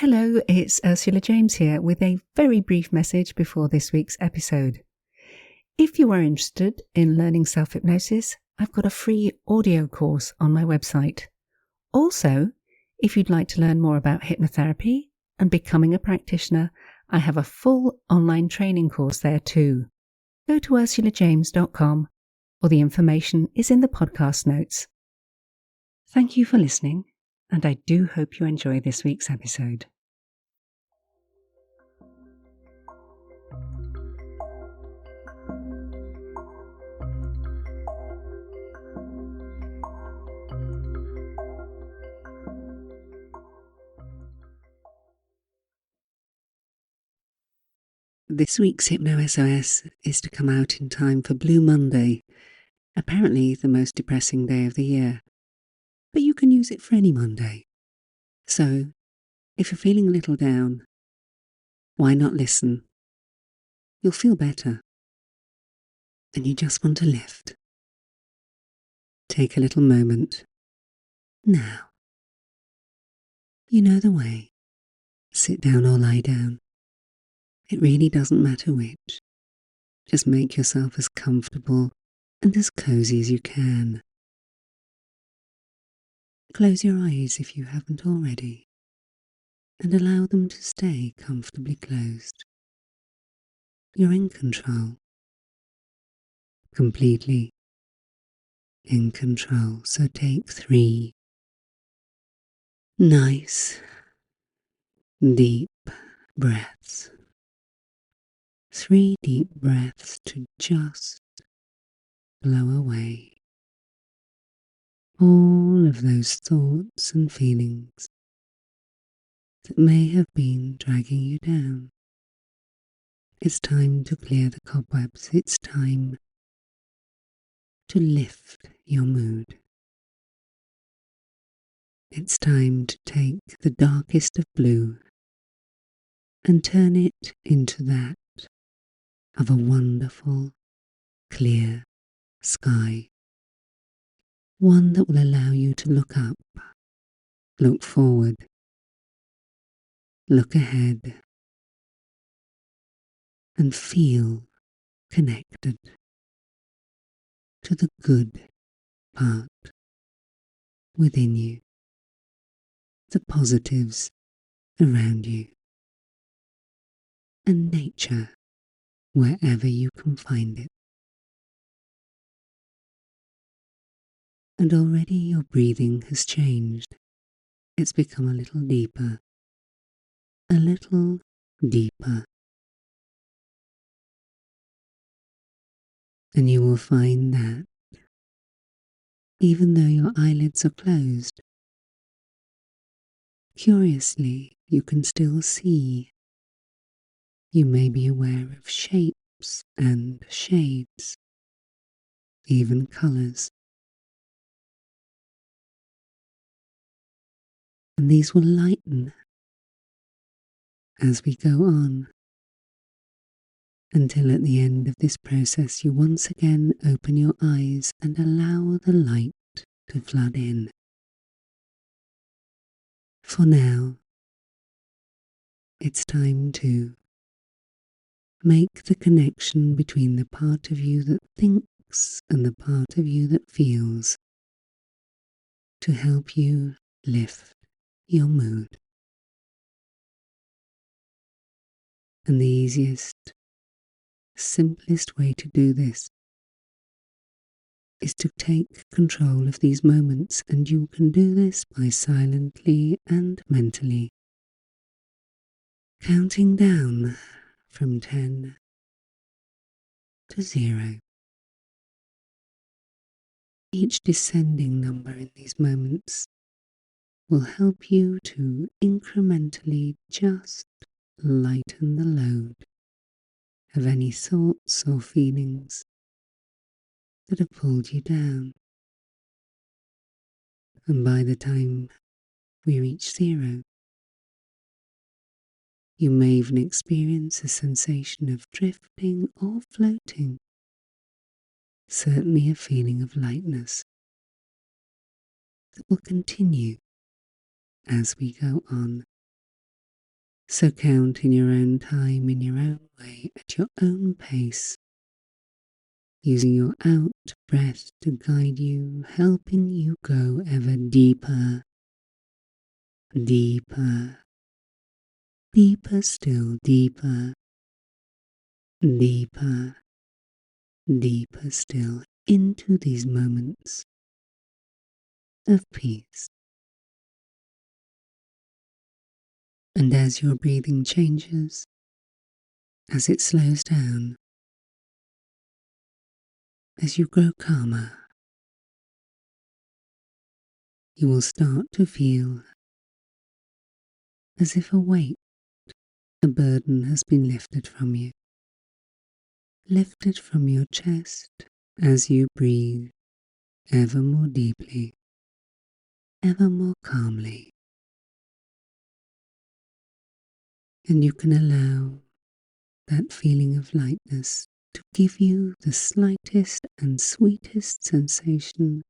Hello, it's Ursula James here with a very brief message before this week's episode. If you are interested in learning self-hypnosis, I've got a free audio course on my website. Also, if you'd like to learn more about hypnotherapy and becoming a practitioner, I have a full online training course there too. Go to ursulajames.com, or the information is in the podcast notes. Thank you for listening, and I do hope you enjoy this week's episode. This week's Hypno SOS is to come out in time for Blue Monday, apparently the most depressing day of the year. But you can use it for any Monday. So, if you're feeling a little down, why not listen? You'll feel better. And you just want to lift. Take a little moment. Now. You know the way. Sit down or lie down. It really doesn't matter which. Just make yourself as comfortable and as cozy as you can. Close your eyes if you haven't already, and allow them to stay comfortably closed. You're in control. Completely in control. So take 3 nice, deep breaths. 3 deep breaths to just blow away all of those thoughts and feelings that may have been dragging you down. It's time to clear the cobwebs. It's time to lift your mood. It's time to take the darkest of blue and turn it into that of a wonderful, clear sky. One that will allow you to look up, look forward, look ahead, and feel connected to the good part within you, the positives around you, and nature wherever you can find it. And already your breathing has changed. It's become a little deeper, a little deeper. And you will find that even though your eyelids are closed, curiously you can still see. You may be aware of shapes and shades, even colours. And these will lighten as we go on, until at the end of this process you once again open your eyes and allow the light to flood in. For now, it's time to make the connection between the part of you that thinks and the part of you that feels, to help you lift your mood. And the easiest, simplest way to do this is to take control of these moments, and you can do this by silently and mentally counting down from 10 to 0. Each descending number in these moments will help you to incrementally just lighten the load of any thoughts or feelings that have pulled you down. And by the time we reach 0, you may even experience a sensation of drifting or floating, certainly a feeling of lightness that will continue as we go on. So count in your own time, in your own way, at your own pace, using your out breath to guide you, helping you go ever deeper, deeper, deeper still, deeper, deeper, deeper still into these moments of peace. And as your breathing changes, as it slows down, as you grow calmer, you will start to feel as if a weight, a burden has been lifted from you, lifted from your chest as you breathe ever more deeply, ever more calmly. And you can allow that feeling of lightness to give you the slightest and sweetest sensation,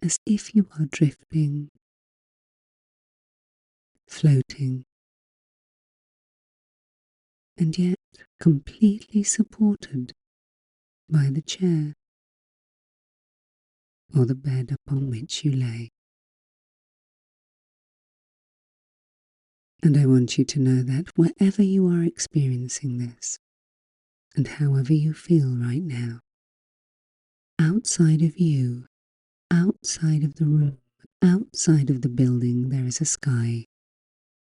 as if you are drifting, floating, and yet completely supported by the chair or the bed upon which you lay. And I want you to know that wherever you are experiencing this, and however you feel right now, outside of you, outside of the room, outside of the building, there is a sky,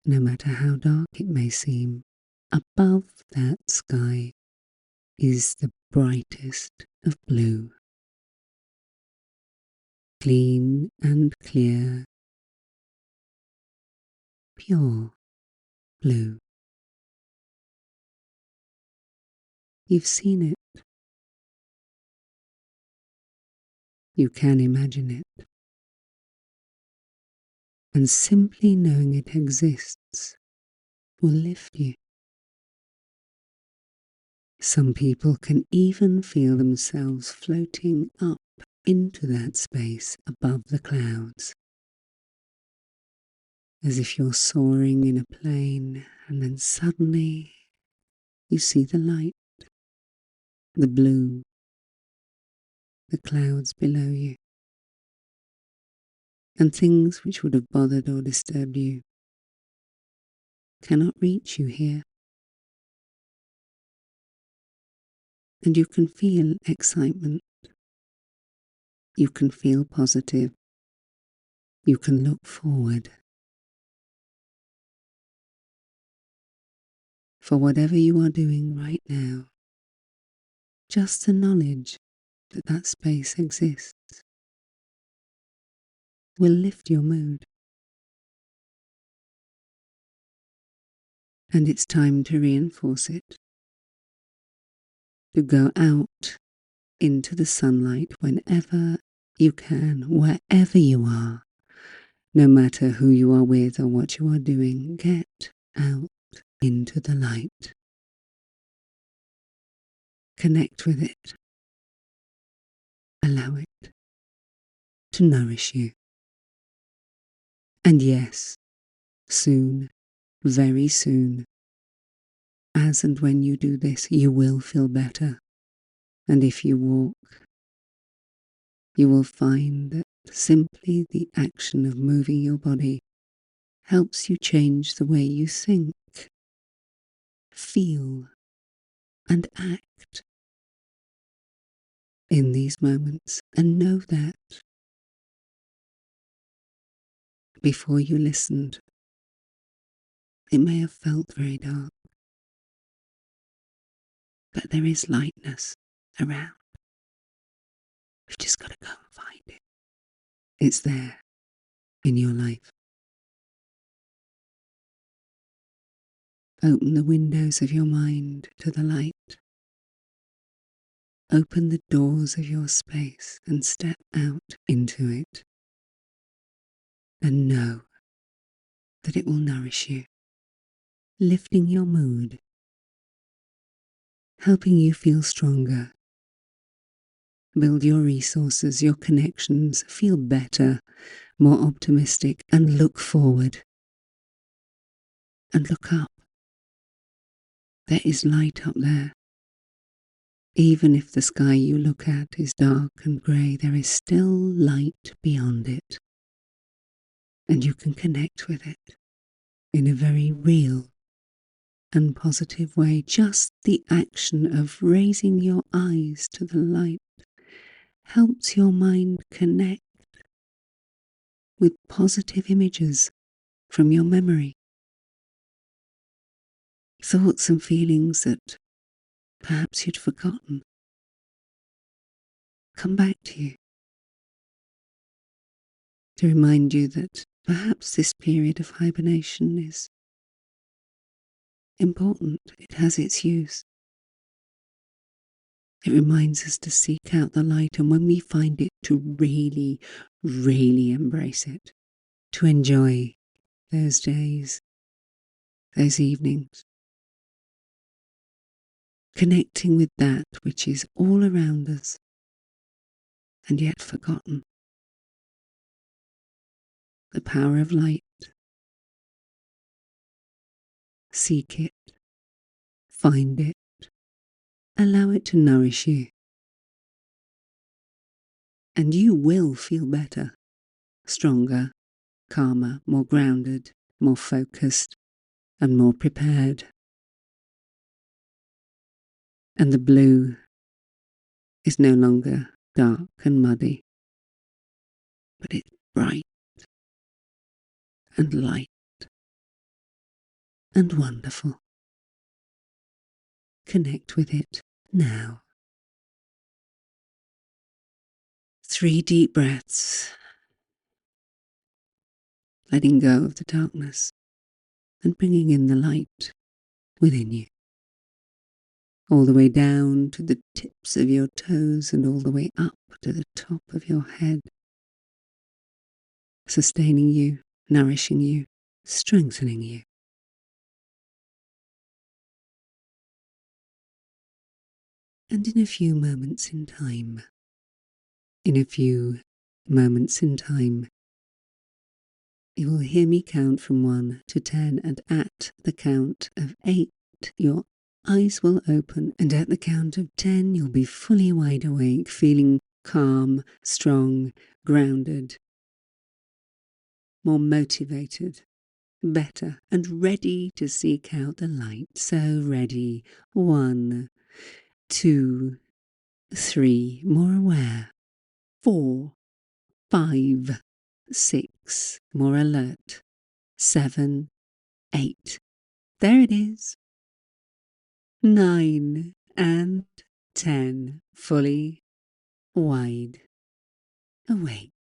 no matter how dark it may seem. Above that sky is the brightest of blue, clean and clear, pure blue. You've seen it. You can imagine it. And simply knowing it exists will lift you. Some people can even feel themselves floating up into that space above the clouds, as if you're soaring in a plane, and then suddenly you see the light, the blue, the clouds below you, and things which would have bothered or disturbed you cannot reach you here. And you can feel excitement, you can feel positive, you can look forward. For whatever you are doing right now, just the knowledge that that space exists will lift your mood. And it's time to reinforce it, to go out into the sunlight whenever you can, wherever you are, no matter who you are with or what you are doing. Get out into the light. Connect with it. Allow it to nourish you. And yes, soon, very soon, as and when you do this, you will feel better. And if you walk, you will find that simply the action of moving your body helps you change the way you think, feel, and act in these moments. And know that before you listened, it may have felt very dark, but there is lightness around. We've just got to go and find it. It's there in your life. Open the windows of your mind to the light. Open the doors of your space and step out into it. And know that it will nourish you, lifting your mood, helping you feel stronger, build your resources, your connections, feel better, more optimistic, and look forward. and look up. There is light up there. Even if the sky you look at is dark and grey, there is still light beyond it. And you can connect with it in a very real and positive way. Just the action of raising your eyes to the light helps your mind connect with positive images from your memory. Thoughts and feelings that perhaps you'd forgotten come back to you to remind you that perhaps this period of hibernation is important. It has its use. It reminds us to seek out the light, and when we find it, to really, really embrace it, to enjoy those days, those evenings, connecting with that which is all around us and yet forgotten. The power of light. Seek it, find it, allow it to nourish you, and you will feel better, stronger, calmer, more grounded, more focused, and more prepared. And the blue is no longer dark and muddy, but it's bright and light and wonderful. Connect with it now. 3 deep breaths, letting go of the darkness and bringing in the light within you, all the way down to the tips of your toes and all the way up to the top of your head, sustaining you, nourishing you, strengthening you. And in a few moments in time, you will hear me count from 1 to 10, and at the count of 8, your eyes will open, and at the count of 10, you'll be fully wide awake, feeling calm, strong, grounded, more motivated, better, and ready to seek out the light. So ready. 1, 2, 3, more aware. 4, 5, 6, more alert. 7, 8. There it is. 9 and 10, fully wide awake.